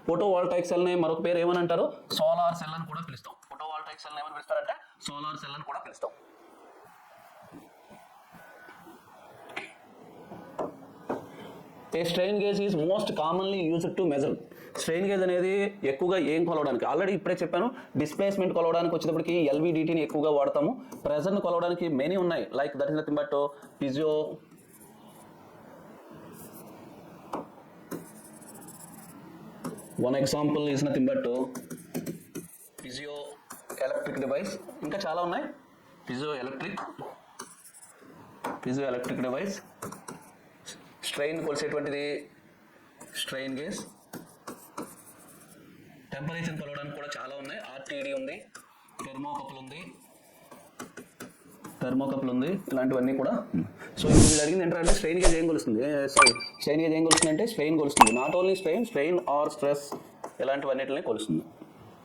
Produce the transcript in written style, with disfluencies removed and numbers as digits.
Photovoltaic సెల్ని మరొక పేరు ఏమని అంటారు? సోలార్ సెల్ అని కూడా పిలుస్తాం. ఫోటోవాల్టాయిక్ సెల్ని ఏమని పిలుస్తారంటే సోలార్ సెల్ అని కూడా పిలుస్తాం. A strain gauge is most commonly used to measure. Strain gauge అనేది ఎక్కువగా ఏం కొలవడానికి, ఆల్రెడీ ఇప్పుడే చెప్పాను, డిస్ప్లేస్మెంట్ కొలవడానికి వచ్చేటప్పటికి ఎల్విడిటీని ఎక్కువగా వాడతాము. ప్రెజర్ని కొలవడానికి మెనీ ఉన్నాయి, like that is nothing but piezo, one example is nothing but piezo electric device. ఇంకా చాలా ఉన్నాయి. Piezo electric device. స్ట్రెయిన్ కొలిసేటువంటిది స్ట్రెయిన్ గేజ్. టెంపరేచర్ కొలవడానికి కూడా చాలా ఉన్నాయి. ఆర్టీడీ ఉంది, థెర్మోకపుల్ ఉంది, ఇలాంటివన్నీ కూడా. సో ఇప్పుడు వీళ్ళు అడిగింది ఏంటంటే స్ట్రెయిన్ గేజ్ ఏం కొలుస్తుంది, స్ట్రెయిన్ గేజ్ ఏం కొలుస్తుంది అంటే స్ట్రెయిన్ కొలుస్తుంది. Not only strain or stress ఇలాంటివన్నిటిని కొలుస్తుంది.